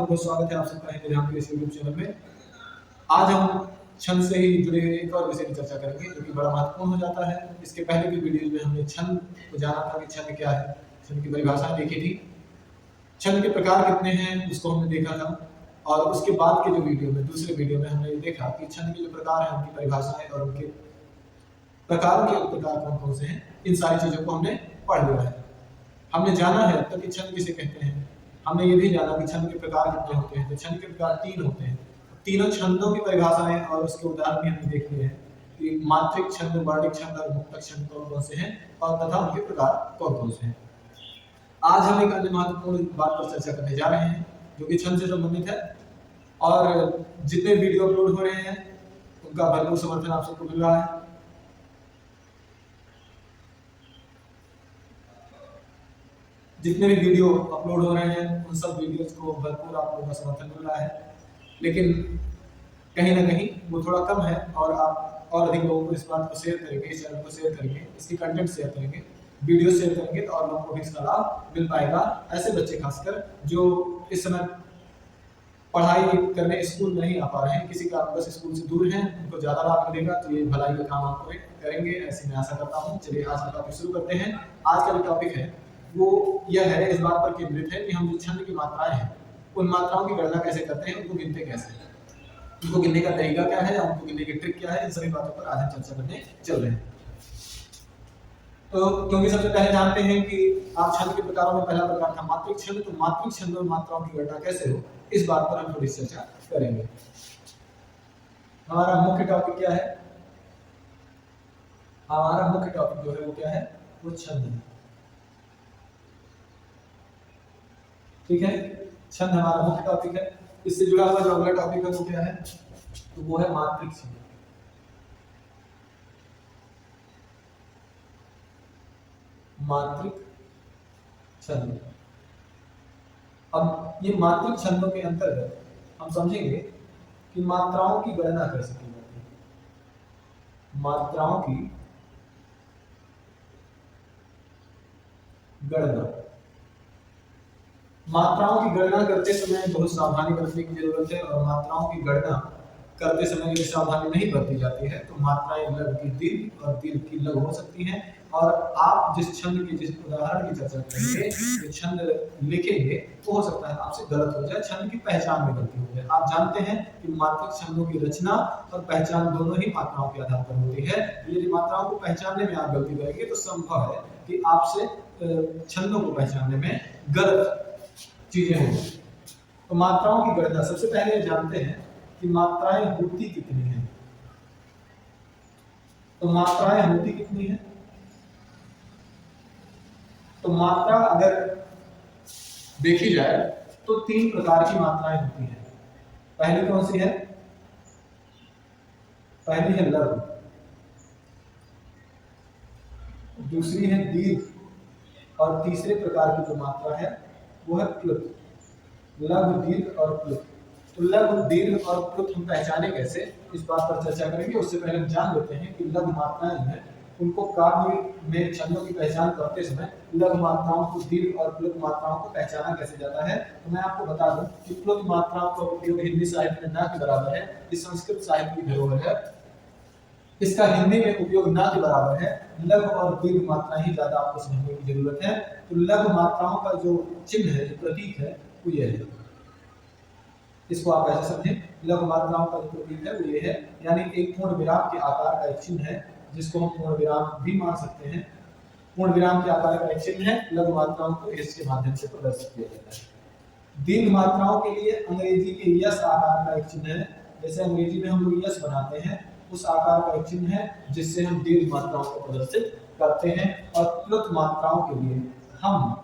बहुत बहुत स्वागत है आप सबका हिंदी ध्यान के इस यूट्यूब चैनल में। आज हम छंद से ही जुड़े हुए एक और विषय की चर्चा करेंगे जो कि बड़ा महत्वपूर्ण हो जाता है। इसके पहले की वीडियो में हमने छंद को जाना था कि छंद क्या है, छंद की परिभाषा देखी थी, छंद के प्रकार कितने हैं उसको हमने देखा था। और उसके बाद के जो वीडियो में दूसरे वीडियो में हमने देखा कि छंद के जो प्रकार हैं उनकी परिभाषाएं और उनके प्रकारों के प्रकार कौन कौन से हैं, इन सारी चीजों को हमने पढ़ लिया है। हमने जाना है तब कि छंद किसे कहते हैं, हमने ये भी जाना कि छंद के प्रकार कितने होते हैं। तो छंद के प्रकार 3 होते हैं। तीनों छंदों की परिभाषाएं और उसके उदाहरण भी हमने देख लिए हैं कि मात्रिक छंद, वर्णिक छंद और मुक्तक छंद कौन कौन से हैं और तथा उनके प्रकार कौन कौन से हैं। आज हम एक अन्य महत्वपूर्ण बात पर चर्चा करने जा रहे हैं जो कि छंद से संबंधित है। और जितने वीडियो अपलोड हो रहे हैं उनका भरपूर समर्थन आप सबको मिल रहा है। जितने भी वीडियो अपलोड हो रहे हैं उन सब वीडियोस को भरपूर आप लोगों का समर्थन मिल रहा है, लेकिन कहीं ना कहीं वो थोड़ा कम है। और आप और अधिक लोगों को इस बात को शेयर करेंगे, इस चैनल को शेयर करेंगे, इसकी कंटेंट शेयर करेंगे, वीडियो शेयर करेंगे तो और लोगों को भी इसका लाभ मिल पाएगा। ऐसे बच्चे खासकर जो इस समय पढ़ाई करने स्कूल में नहीं आ पा रहे हैं, किसी कारणवश स्कूल से दूर हैं, उनको ज्यादा लाभ मिलेगा। तो ये भलाई का काम आप करेंगे ऐसी मैं आशा करता हूँ। चलिए आज का टॉपिक शुरू करते हैं। आज का जो टॉपिक है वो यह है, इस बात पर केंद्रित है कि हम जो छंद की मात्राएं हैं उन मात्राओं की गणना कैसे करते हैं, उनको गिनते कैसे हैं, उनको गिनने का तरीका क्या है, उनको गिनने की ट्रिक क्या है, इन सभी बातों पर आज हम चर्चा करने चल रहे हैं। तो क्योंकि सबसे पहले जानते हैं कि आप छंद के प्रकारों में पहला प्रकार था मात्रिक छंद, तो मात्रिक छंद और मात्राओं की गणना कैसे हो इस बात पर हम थोड़ी चर्चा करेंगे। हमारा मुख्य टॉपिक क्या है, हमारा मुख्य टॉपिक जो है वो क्या है, वो छंद है। ठीक है, छंद हमारा मुख्य टॉपिक है। इससे जुड़ा हुआ जो अगला टॉपिक है वो क्या है, तो वो है मात्रिक छंद। मात्रिक छंद। अब ये मात्रिक छंदों के अंतर्गत हम समझेंगे कि मात्राओं की गणना कैसे की जाती है। मात्राओं की गणना, मात्राओं की गणना करते समय बहुत सावधानी बरतने की जरूरत है। और मात्राओं की गणना करते समय यदि सावधानी नहीं बरती जाती है तो मात्राएं लघु की दीर्घ और दीर्घ की लघु हो सकती हैं। और आप जिस छंद की, जिस उदाहरण की चर्चा करेंगे, जो छंद लिखेंगे, वो हो सकता है आपसे गलत हो जाए, छंद की पहचान में गलती हो जाए। आप जानते हैं कि मात्रिक छंदों की रचना और पहचान दोनों ही मात्राओं के आधार पर होती है। यदि मात्राओं को पहचानने में आप गलती करेंगे तो संभव है कि आपसे छंदों को पहचानने में गलत चीजें होंगी। तो मात्राओं की गणना, सबसे पहले जानते हैं कि मात्राएं होती कितनी हैं। तो मात्राएं होती कितनी हैं, तो मात्रा अगर देखी जाए तो 3 प्रकार की मात्राएं होती हैं। पहली कौन सी है, पहली है लघु, दूसरी है दीर्घ और तीसरे प्रकार की जो मात्रा है वो है प्लुत। लघु, दीर्घ और प्लुत। तो लघु, दीर्घ और प्लुत हम पहचाने कैसे, इस बात पर चर्चा करेंगे। उससे पहले हम जान लेते हैं कि लघु मात्राएं हैं उनको काव्य में छंदों की पहचान करते समय लघु मात्राओं को दीर्घ और प्लुत मात्राओं को पहचाना कैसे जाता है। तो मैं आपको बता दूं कि प्लुत मात्राओं का उपयोग हिंदी साहित्य में ना के बराबर है, ये संस्कृत साहित्य की धरोहर है, इसका हिंदी में उपयोग ना के बराबर है। लघु और दीर्घ मात्रा ही ज्यादा आपको समझने की जरूरत है। तो लघु मात्राओं का जो चिन्ह है, जो प्रतीक है, वो ये है। इसको आप ऐसे समझें, लघु मात्राओं का जो प्रतीक है वो ये है, यानी एक पूर्ण विराम के आकार का एक चिन्ह है जिसको हम पूर्ण विराम भी मान सकते हैं। पूर्ण विराम के आकार का एक चिन्ह है, लघु मात्राओं को इसके माध्यम से प्रदर्शित किया जाता है। दीर्घ मात्राओं के लिए अंग्रेजी के यस आकार का एक चिन्ह है, जैसे अंग्रेजी में हम लोग यस बनाते हैं, उस आकार का एक चिन्ह है जिससे हम दीर्घ मात्राओं को प्रदर्शित करते हैं। और प्लुत मात्राओं के लिए हम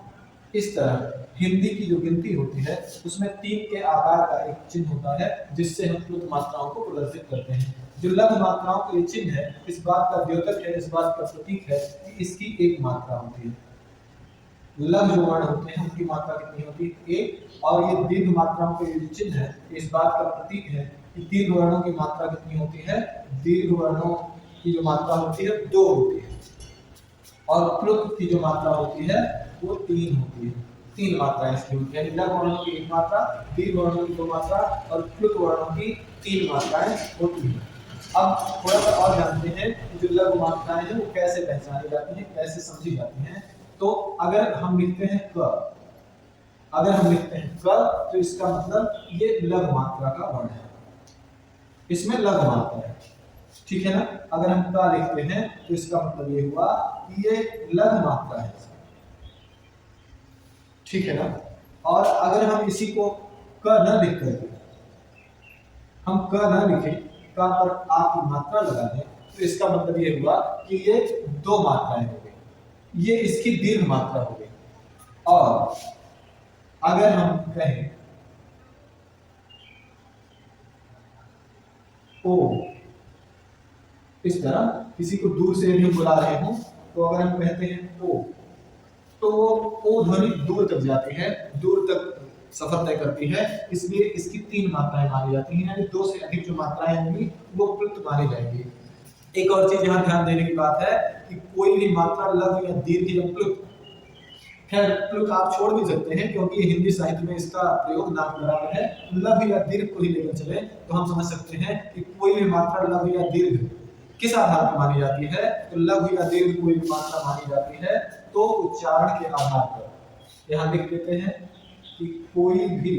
इस तरह, हिंदी की जो गिनती होती है उसमें 3 के आकार का एक चिन्ह होता है जिससे हम प्लुत मात्राओं को प्रदर्शित करते हैं। जो लघु मात्राओं के लिए चिन्ह है, इस बात का द्योतक है, इस बात का प्रतीक है कि इसकी एक मात्रा होती है। लघु जो वर्ण होते हैं उनकी मात्रा कितनी होती है, 1। और ये दीर्घ मात्राओं के लिए चिन्ह है, इस बात का प्रतीक है कि दीर्घ वर्णों की मात्रा कितनी होती है, दीर्घ वर्णों की जो मात्रा होती है 2 होती है। और प्लुत की जो मात्रा होती है वो 3 होती है। तीन मात्राएं इसकी होती है, यानी लघु वर्णों की एक मात्रा, दीर्घ वर्णों की दो मात्रा और प्लुत वर्णों की तीन मात्राएं होती हैं। अब थोड़ा सा और जानते हैं कि जो लघु मात्राएं हैं वो कैसे पहचानी जाती हैं, कैसे समझी जाती हैं। तो अगर हम लिखते हैं क, अगर हम लिखते हैं क, तो इसका मतलब ये लघु मात्रा का वर्ण है, इसमें लघु मात्रा है, ठीक है ना। अगर हम क लिखते हैं तो इसका मतलब ये हुआ कि ये लघु मात्रा है, ठीक है ना। और अगर हम इसी को क न लिख करके, हम क न लिखे, क पर आ की मात्रा लगा दें, तो इसका मतलब ये हुआ कि ये दो मात्राएं हो गई, ये इसकी दीर्घ मात्रा हो गई। और अगर हम कहें ओ, इस तरह किसी को दूर से यदि हम बुला रहे हो, तो अगर हम कहते हैं ओ, तो वो ओ ध्वनि दूर तक जाती है, दूर तक सफर तय करती है, इसलिए इसकी तीन मात्राएं मानी जाती हैं, यानी दो से अधिक जो मात्राएं होंगी वो प्लुत मानी जाएंगी। एक और चीज यहाँ ध्यान देने की बात है कि कोई भी मात्रा लघु या दीर्घ या प्लुत, खैर प्लुत आप छोड़ भी सकते हैं क्योंकि हिंदी साहित्य में इसका प्रयोग ना के बराबर है, लघु या दीर्घ को ही लेकर चले तो हम समझ सकते हैं कि कोई भी मात्रा लघु या दीर्घ किस आधार पर मानी जाती है। तो लघु या दीर्घ कोई भी मात्रा मानी जाती है तो उच्चारण के आधार पर, यहां लिख देते हैं कि कोई भी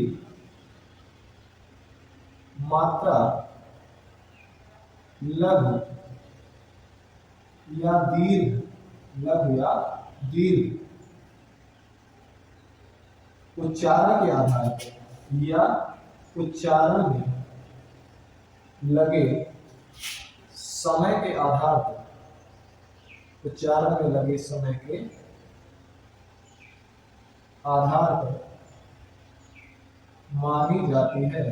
मात्रा लघु या दीर्घ, लघु या दीर्घ उच्चारण के आधार पर या उच्चारण में लगे समय के आधार पर, उच्चारण में लगे समय के आधार पर मानी जाती है,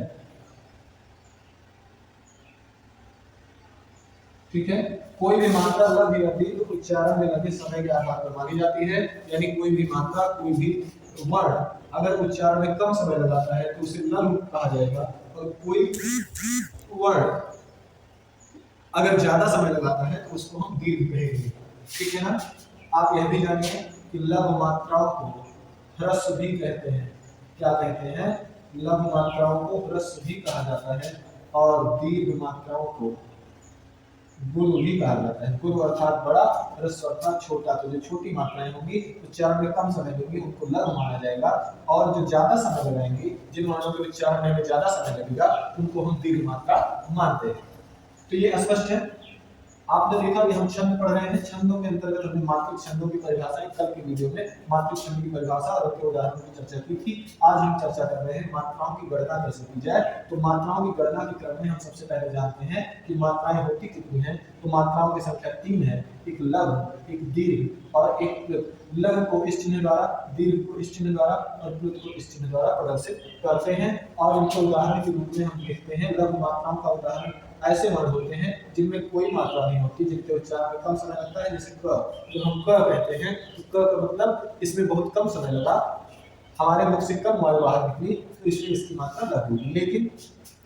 ठीक है। कोई भी मात्रा लघु या दीर्घ उच्चारण में लगे समय के आधार पर मानी जाती है, यानी कोई भी मात्रा, कोई भी वर्ण अगर उच्चारण में कम समय लगाता है तो उसे लघु कहा जाएगा, और कोई वर्ण अगर ज्यादा समय लगाता है तो उसको हम दीर्घ कहेंगे, ठीक है ना। आप यह भी जानिए कि लघु मात्राओं को ह्रस्व भी कहते हैं। क्या कहते हैं? लघु मात्राओं को ह्रस्व भी कहा जाता है और दीर्घ मात्राओं को गुरु भी कहा जाता है। गुरु अर्थात बड़ा, ह्रस्व अर्थात छोटा। तो जो छोटी मात्राएं होंगी, उच्चारण में कम समय लेंगी, उनको लघु माना जाएगा, और जो ज्यादा समय लगाएंगे, जिन वर्णों के उच्चारण में ज्यादा समय लगेगा, उनको हम दीर्घ मात्रा मानते हैं। तो ये स्पष्ट है। आपने देखा कि हम छंद पढ़ रहे हैं, छंदों के अंतर्गत हमने मात्रिक छंदों की परिभाषा कल के वीडियो में मात्रिक छंद की परिभाषा और उनके उदाहरणों की चर्चा की थी। आज हम चर्चा कर रहे हैं मात्राओं की गणना कैसे की जाए। तो मात्राओं की गणना के क्रम में हम सबसे पहले जानते हैं कि मात्राएं होती कितनी हैं। तो मात्राओं की संख्या 3 है, एक लघु, एक दीर्घ और एक प्लुत। लघु को इस चिन्ह द्वारा, दीर्घ को इस चिन्ह द्वारा और प्लुत को इस चिन्ह द्वारा प्रदर्शित करते हैं। और इनको उदाहरण के रूप में हम देखते हैं। लघु मात्राओं का उदाहरण ऐसे वर्ण होते हैं जिनमें कोई मात्रा नहीं होती, जिनके उच्चारण में कम समय लगता है, जैसे क। जो हम क कहते हैं तो क का मतलब इसमें बहुत कम समय लगा, हमारे मुख से कम वायु बाहर निकली, तो इसलिए इसकी मात्रा लघु हुई। लेकिन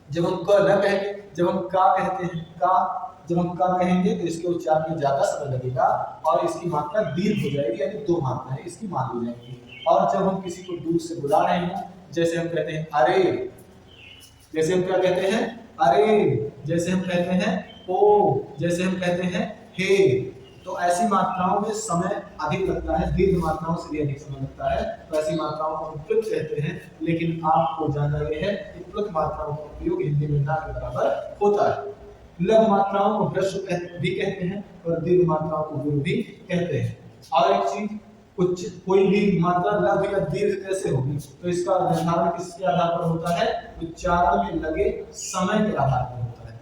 जब हम क न कहेंगे, जब हम का कहते हैं, का जब हम का कहेंगे तो इसके उच्चारण में ज्यादा समय लगेगा और इसकी मात्रा दीर्घ हो जाएगी, यानी दो मात्राएं इसकी मान ली जाएंगी। और जब हम किसी को दूर से बुला रहे हैं, जैसे हम कहते हैं अरे, जैसे हम क्या कहते हैं अरे, जैसे हम कहते हैं ओ, जैसे हम कहते हैं हे, तो ऐसी मात्राओं में समय अधिक लगता है, दीर्घ मात्राओं से भी अधिक समय लगता है, तो ऐसी मात्राओं को हम प्लुत कहते हैं। लेकिन आपको जानना यह है कि प्लुत मात्राओं का उपयोग हिंदी में ना के बराबर होता है। लघु मात्राओं को ह्रस्व भी कहते हैं और दीर्घ मात्राओं को गुरु भी कहते हैं। और एक चीज, कोई भी मात्रा लघु या दीर्घ कैसे होगी, तो इसका निर्धारण किसके आधार पर होता है? उच्चारण में लगे समय के आधार पर होता है।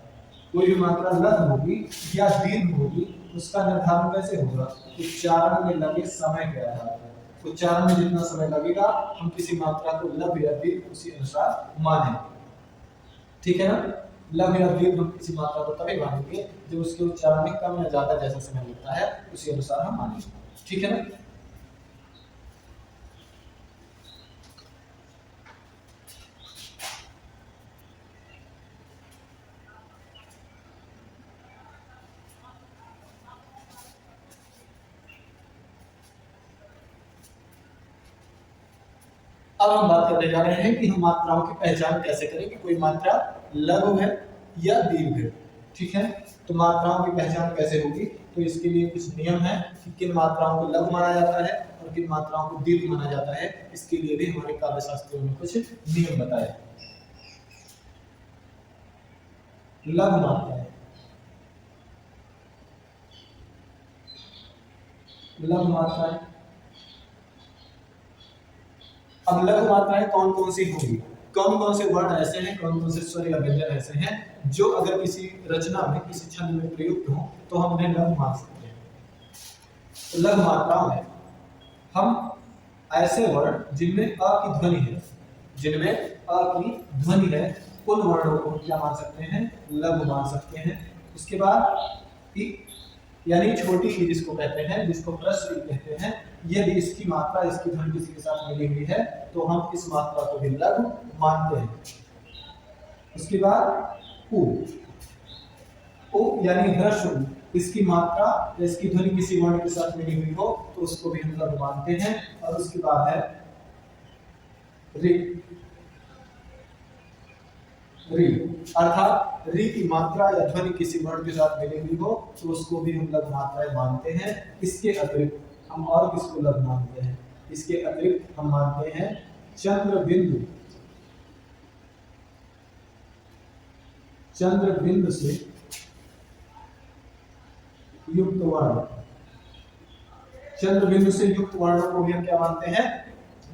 कोई भी मात्रा लघु होगी या दीर्घ होगी, उसका निर्धारण कैसे होगा? उच्चारण में लगे समय के आधार पर। उच्चारण में जितना समय लगेगा, हम किसी मात्रा को लघु या दीर्घ उसी अनुसार मानेंगे, ठीक है ना। लघु या दीर्घ हम किसी मात्रा को तभी मानेंगे जब उसके उच्चारण में कम या ज्यादा जैसा समय लगता है, उसी अनुसार हम मानेंगे, ठीक है ना। अब हम बात करने जा रहे हैं कि हम मात्राओं की पहचान कैसे करें कि कोई मात्रा लघु है या दीर्घ है। ठीक है, तो मात्राओं की पहचान कैसे होगी, तो इसके लिए कुछ नियम है कि किन मात्राओं को लघु माना जाता है और किन मात्राओं को दीर्घ माना जाता है। इसके लिए भी हमारे काव्य शास्त्रियों ने कुछ नियम बताए। लघु मात्राएं, लघु मात्राएं, अब लघु मात्राएं कौन कौन सी होंगी, कौन कौन से वर्ण ऐसे हैं, कौन कौन से स्वर या व्यंजन ऐसे हैं जो अगर किसी रचना में किसी छंद में प्रयुक्त हो तो हम उन्हें लघु मान सकते हैं। तो लघु मात्राओं में हम ऐसे वर्ण जिनमें अ की ध्वनि है, जिनमें अ की ध्वनि है, उन वर्णों को क्या मान सकते हैं, लघु मान सकते हैं। उसके बाद ई यानी छोटी ई जिसको कहते हैं, जिसको ह्रस्व ई कहते हैं, यदि इसकी मात्रा इसकी ध्वनि किसी के साथ मिली हुई है तो हम इस मात्रा को भी लघु मानते हैं। उसके बाद उ, उ यानी ह्रस्व उ, इसकी मात्रा या इसकी ध्वनि किसी वर्ण के साथ मिली हुई हो तो उसको भी हम लघु मानते हैं। और उसके बाद है रि, री अर्थात री की मात्रा या ध्वनि किसी वर्ण के साथ मिली हुई हो तो उसको भी हम लघु मात्राएं मानते हैं। इसके अतिरिक्त हम और किसको लघु मानते हैं, इसके अतिरिक्त हम मानते हैं चंद्र बिंदु, चंद्र बिंदु से युक्त वर्ण, चंद्र बिंदु से युक्त वर्णों को भी हम क्या मानते हैं,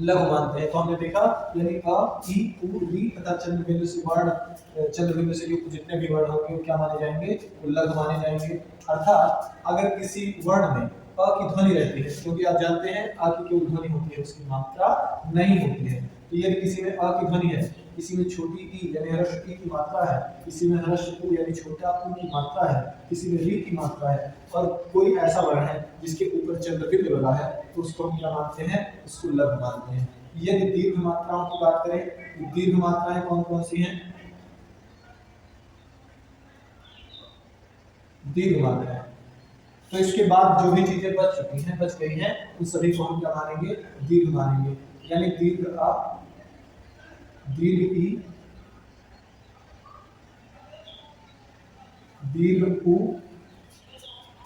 लघु मानते हैं। तो हमने देखा यानी अ, ई, उ, री तथा चंद्र बिंदु से वर्ण, चंद्र बिंदु से युक्त जितने भी वर्ण होंगे वो क्या माने जाएंगे, वो लघु माने जाएंगे। अर्थात अगर किसी वर्ण में अ की ध्वनि रहती है, क्योंकि आप जानते हैं आ की केवल ध्वनि होती है, उसकी मात्रा नहीं होती है। तो यदि किसी में अ की ध्वनि है, किसी में छोटी ई यानी ह्रस्व ई की मात्रा है, किसी में ह्रस्व उ यानी छोटा उ की मात्रा है, किसी में री की मात्रा है और कोई ऐसा वर्ण है जिसके ऊपर चंद्रबिंदु लगा है तो उसको हम क्या मानते हैं, उसको लघु मानते हैं। यदि दीर्घ मात्राओं की बात करें तो दीर्घ मात्राएं कौन कौन सी हैं, दीर्घ मात्राएं, तो इसके बाद जो भी चीजें बच चुकी हैं, बच गई हैं, उन सभी को हम क्या मानेंगे, दीर्घ मानेंगे। यानी दीर्घ अ, दीर्घ ई, दीर्घ उ,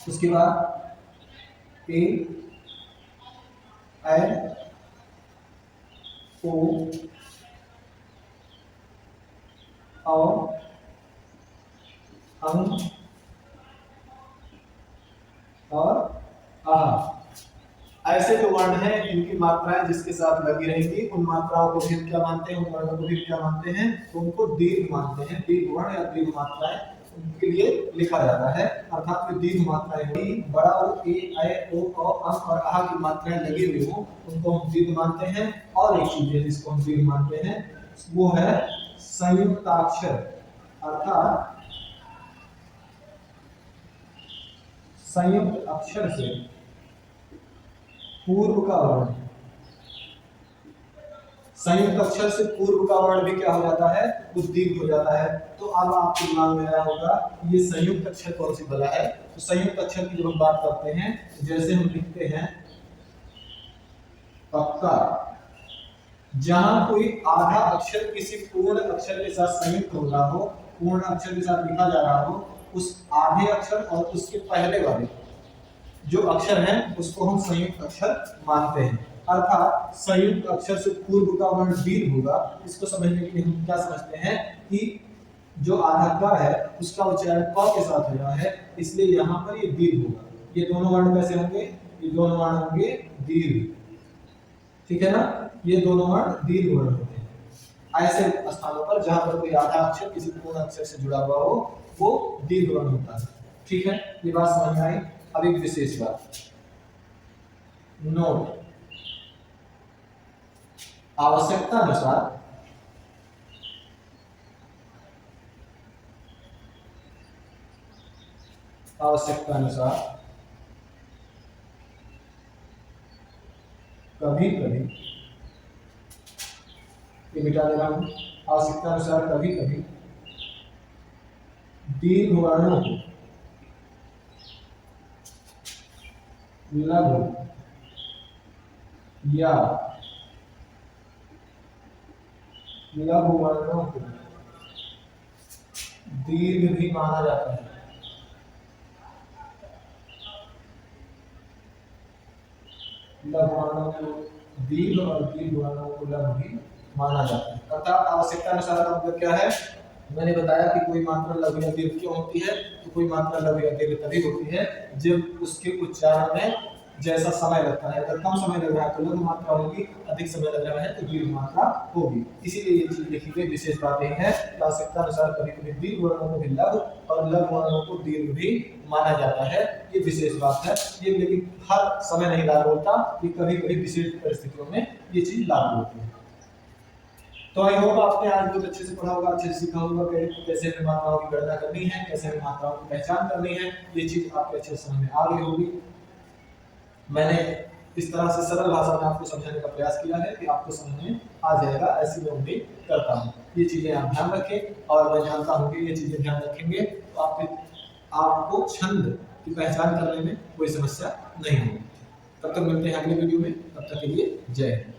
उसके बाद ए, ऐ, ओ, औ, अंग और आह। ऐसे जो वर्ण हैं इनकी मात्राएं जिसके साथ लगी रहेंगी उन मात्राओं को भी क्या मानते हैं, उन वर्णों को भी क्या मानते हैं, तो उनको दीर्घ मानते हैं। दीर्घ वर्ण या दीर्घ मात्राएं उनके लिए लिखा जाता है। अर्थात जो दीर्घ मात्राएं होगी, बड़ा ओ, ए, ऐ, ओ, अंग और आह की मात्राएं लगी हुई हो उनको हम दीर्घ मानते हैं। और एक चीज है जिसको हम दीर्घ मानते हैं वो है संयुक्ताक्षर, अर्थात संयुक्त अक्षर से पूर्व का वर्ण, संयुक्त अक्षर से पूर्व का वर्ण भी क्या हो जाता है, वो दीर्घ हो जाता है। तो अब आपके दिमाग में आया होगा ये संयुक्त अक्षर कौन सी बला है। तो संयुक्त अक्षर की जब हम बात करते हैं, जैसे हम लिखते हैं पक्का, जहां कोई आधा अक्षर किसी पूर्ण अक्षर के साथ संयुक्त हो रहा हो, पूर्ण अक्षर के साथ लिखा जा रहा हो, उस आधे अक्षर और उसके पहले वाले जो अक्षर हैं उसको हम संयुक्त अक्षर मानते हैं। अर्थात संयुक्त अक्षर से पूर्व का वर्ण दीर्घ होगा। इसको समझने के लिए हम क्या समझते हैं कि जो आधा क है उसका उच्चारण क के साथ हो रहा है, इसलिए यहाँ पर ये दीर्घ होगा। ये दोनों वर्ण कैसे होंगे, ये दोनों वर्ण होंगे दीर्घ, ठीक है ना, ये दोनों वर्ण दीर्घ वर्ण होते हैं। ऐसे स्थानों पर जहां पर कोई आधा अक्षर किसी पूर्ण अक्षर से जुड़ा हुआ हो वो दीर्घ वर्ण होता है। ठीक है, ये बात समझ में आई। अब एक विशेष बात, नोट, आवश्यकता अनुसार कभी कभी, ये मिटा दे रहा हूं, आवश्यकता अनुसार कभी कभी दीर्घ वर्णों को लघु या लघु वर्णों को दीर्घ भी माना जाता है। लघु वर्णों को दीर्घ और दीर्घ वर्णों को लघु भी माना जाता है। अर्थात आवश्यकता अनुसार का मतलब क्या है, मैंने बताया कि कोई मात्रा लघु या दीर्घ क्यों होती है, तो कोई मात्रा लघु या दीर्घ तभी होती है जब उसके उच्चारण में जैसा समय लगता है, अगर कम समय लग रहा है तो लघु मात्रा होगी, अधिक समय लग रहा है तो दीर्घ मात्रा होगी। इसीलिए ये चीज लिखी गई। विशेष बात यह है कि आवश्यकता अनुसार कभी कभी दीर्घ वर्णों को भी लघु और लघु वर्णों को दीर्घ भी माना जाता है, ये विशेष बात है। ये लेकिन हर समय नहीं लागू होता, ये कभी कभी विशेष परिस्थितियों में ये चीज लागू होती है। तो आई होप आपने आज बहुत अच्छे से पढ़ा होगा, अच्छे से सीखा होगा कि कैसे हमें मात्राओं की गणना करनी है, कैसे हमें मात्राओं की पहचान करनी है। ये चीज आपके अच्छे समझ में आ गई होगी। मैंने इस तरह से सरल भाषा में आपको समझाने का प्रयास किया है कि आपको समझ में आ जाएगा, ऐसी मैं उम्मीद करता हूँ। ये चीजें आप ध्यान रखें और मैं जानता हूँ कि ये चीजें ध्यान रखेंगे तो आपको छंद की पहचान करने में कोई समस्या नहीं होगी। तब तक मिलते हैं अगले वीडियो में, तब तक के लिए जय हिंद।